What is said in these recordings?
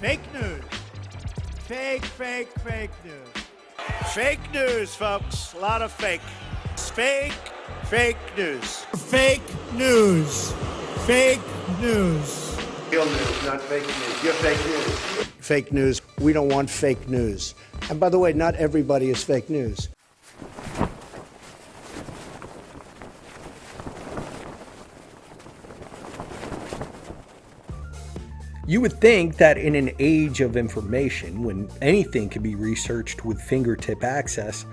Fake news. Fake news. Fake news, folks. A lot of fake. Fake news. Fake news. Fake news. Real news, not fake news. You're fake news. Fake news. We don't want fake news. And by the way, not everybody is fake news. You would think that in an age of information, when anything can be researched with fingertip access,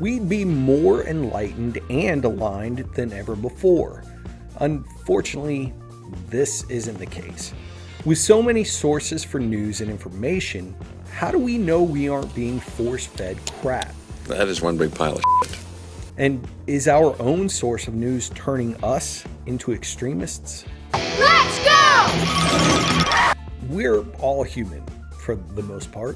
we'd be more enlightened and aligned than ever before. Unfortunately, this isn't the case. With so many sources for news and information, how do we know we aren't being force-fed crap? That is one big pile of shit. And is our own source of news turning us into extremists? Let's go! We're all human, for the most part.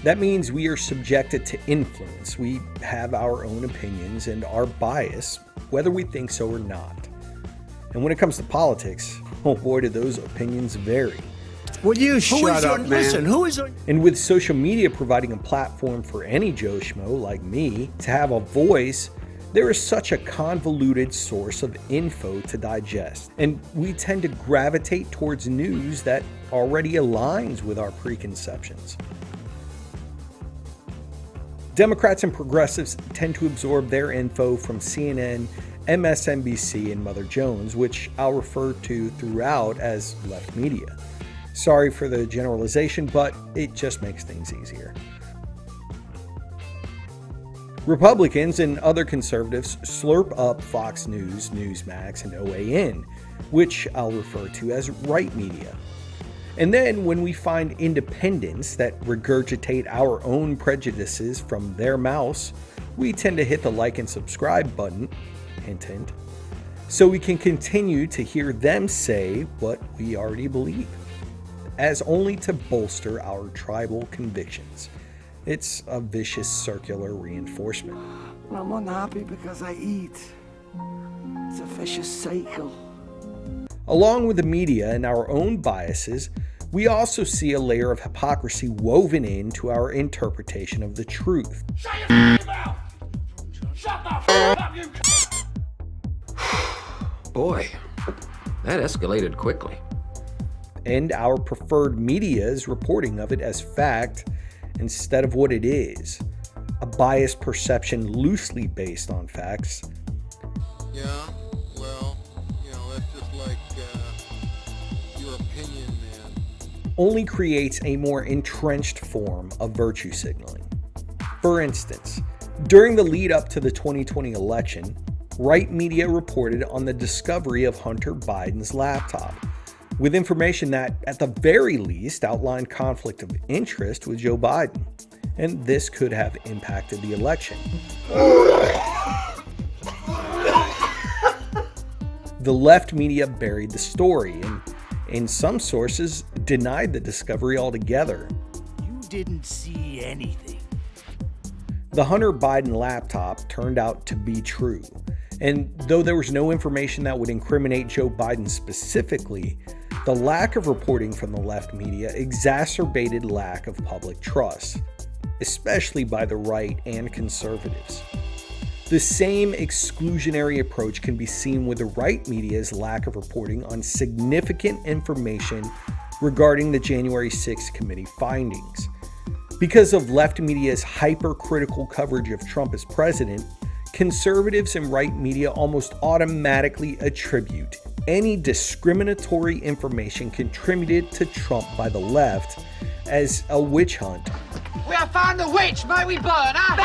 That means we are subjected to influence. We have our own opinions and our bias, whether we think so or not. And when it comes to politics, oh boy, do those opinions vary. Will you shut up, man? Listen, who is... And with social media providing a platform for any Joe Schmo like me to have a voice, there is such a convoluted source of info to digest, and we tend to gravitate towards news that already aligns with our preconceptions. Democrats and progressives tend to absorb their info from CNN, MSNBC, and Mother Jones, which I'll refer to throughout as left media. Sorry for the generalization, but it just makes things easier. Republicans and other conservatives slurp up Fox News, Newsmax, and OAN, which I'll refer to as right media. And then when we find independents that regurgitate our own prejudices from their mouths, we tend to hit the like and subscribe button, hint hint, so we can continue to hear them say what we already believe, as only to bolster our tribal convictions. It's a vicious circular reinforcement. I'm unhappy because I eat. It's a vicious cycle. Along with the media and our own biases, we also see a layer of hypocrisy woven into our interpretation of the truth. Shut your mouth! Shut the up, you... Boy, that escalated quickly. And our preferred media's reporting of it as fact instead of what it is, a biased perception loosely based on facts. Yeah, well, that's just like your opinion, man. Only creates a more entrenched form of virtue signaling. For instance, during the lead up to the 2020 election, right media reported on the discovery of Hunter Biden's laptop, with information that, at the very least, outlined conflict of interest with Joe Biden, and this could have impacted the election. The left media buried the story, and in some sources denied the discovery altogether. You didn't see anything. The Hunter Biden laptop turned out to be true, and though there was no information that would incriminate Joe Biden specifically, the lack of reporting from the left media exacerbated lack of public trust, especially by the right and conservatives. The same exclusionary approach can be seen with the right media's lack of reporting on significant information regarding the January 6th committee findings. Because of left media's hypercritical coverage of Trump as president, conservatives and right media almost automatically attribute any discriminatory information contributed to Trump by the left as a witch hunt. We have found the witch, may we burn her!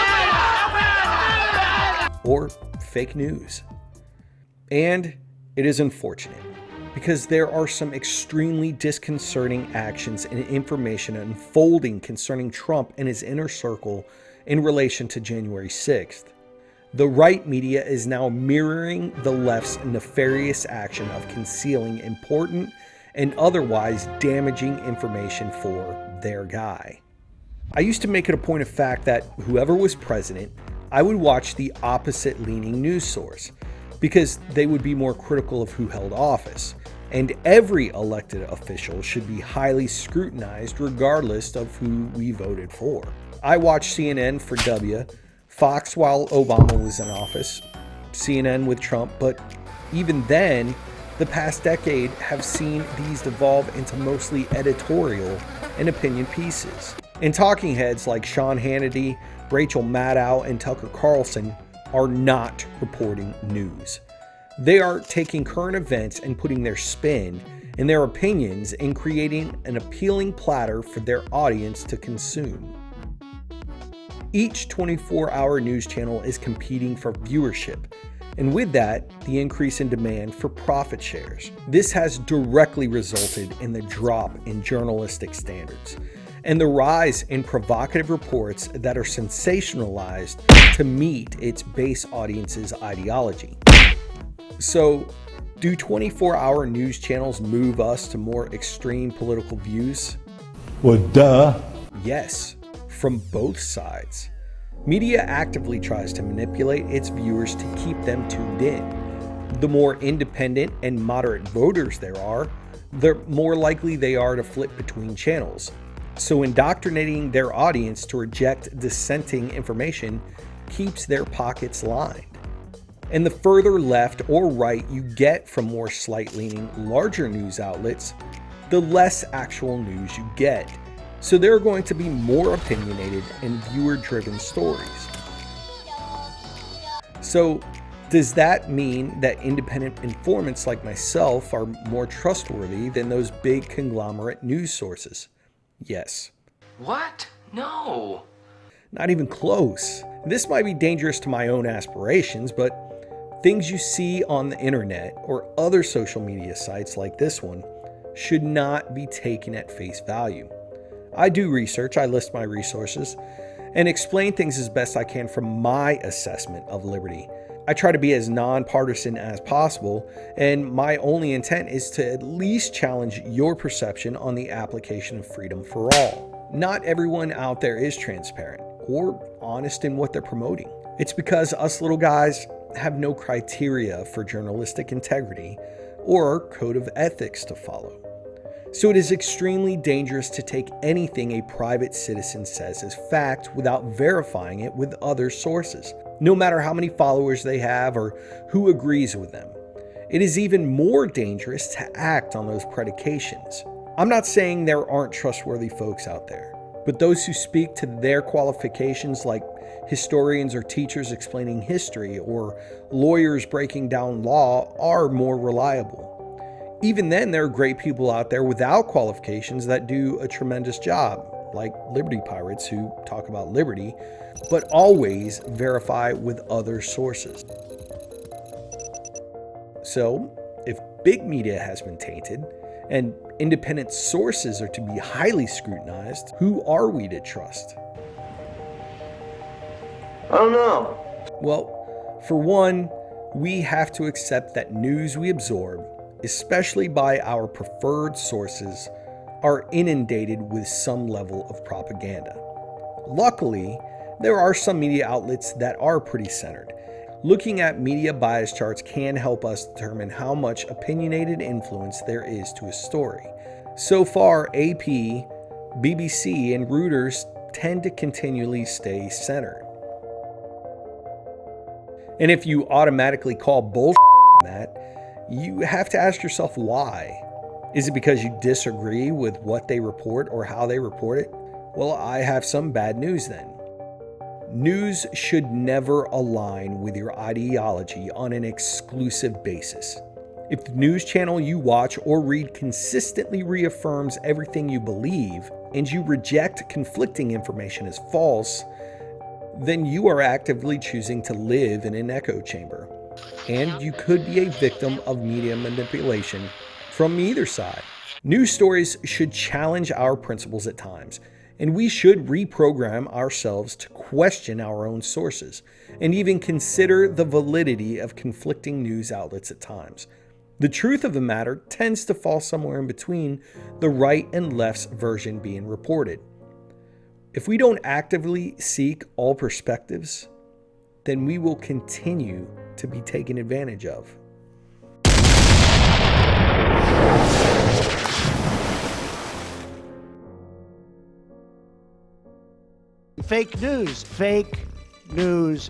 Or fake news. And it is unfortunate, because there are some extremely disconcerting actions and information unfolding concerning Trump and his inner circle in relation to January 6th. The right media is now mirroring the left's nefarious action of concealing important and otherwise damaging information for their guy. I used to make it a point of fact that whoever was president, I would watch the opposite leaning news source, because they would be more critical of who held office, and every elected official should be highly scrutinized regardless of who we voted for. I watched CNN for W, Fox while Obama was in office, CNN with Trump, but even then, the past decade have seen these devolve into mostly editorial and opinion pieces. And talking heads like Sean Hannity, Rachel Maddow, and Tucker Carlson are not reporting news. They are taking current events and putting their spin and their opinions and creating an appealing platter for their audience to consume. Each 24-hour news channel is competing for viewership, and with that, the increase in demand for profit shares. This has directly resulted in the drop in journalistic standards and the rise in provocative reports that are sensationalized to meet its base audience's ideology. So, do 24-hour news channels move us to more extreme political views? Well, duh. Yes, from both sides. Media actively tries to manipulate its viewers to keep them tuned in. The more independent and moderate voters there are, the more likely they are to flip between channels. So indoctrinating their audience to reject dissenting information keeps their pockets lined. And the further left or right you get from more slight-leaning, larger news outlets, the less actual news you get. So there are going to be more opinionated and viewer-driven stories. So does that mean that independent informants like myself are more trustworthy than those big conglomerate news sources? Yes. What? No. Not even close. This might be dangerous to my own aspirations, but things you see on the internet or other social media sites like this one should not be taken at face value. I do research, I list my resources, and explain things as best I can from my assessment of liberty. I try to be as nonpartisan as possible, and my only intent is to at least challenge your perception on the application of freedom for all. Not everyone out there is transparent or honest in what they're promoting. It's because us little guys have no criteria for journalistic integrity or code of ethics to follow. So it is extremely dangerous to take anything a private citizen says as fact without verifying it with other sources, no matter how many followers they have or who agrees with them. It is even more dangerous to act on those predications. I'm not saying there aren't trustworthy folks out there, but those who speak to their qualifications, like historians or teachers explaining history or lawyers breaking down law, are more reliable. Even then, there are great people out there without qualifications that do a tremendous job, like Liberty Pirates who talk about liberty, but always verify with other sources. So, if big media has been tainted and independent sources are to be highly scrutinized, who are we to trust? I don't know. Well, for one, we have to accept that news we absorb, especially by our preferred sources, are inundated with some level of propaganda. Luckily, there are some media outlets that are pretty centered. Looking at media bias charts can help us determine how much opinionated influence there is to a story. So far, AP, BBC, and Reuters tend to continually stay centered. And if you automatically call bullshit on that, you have to ask yourself why. Is it because you disagree with what they report or how they report it? Well, I have some bad news then. News should never align with your ideology on an exclusive basis. If the news channel you watch or read consistently reaffirms everything you believe and you reject conflicting information as false, then you are actively choosing to live in an echo chamber. And you could be a victim of media manipulation from either side. News stories should challenge our principles at times, and we should reprogram ourselves to question our own sources and even consider the validity of conflicting news outlets at times. The truth of the matter tends to fall somewhere in between the right and left's version being reported. If we don't actively seek all perspectives, then we will continue to be taken advantage of. Fake news. Fake news.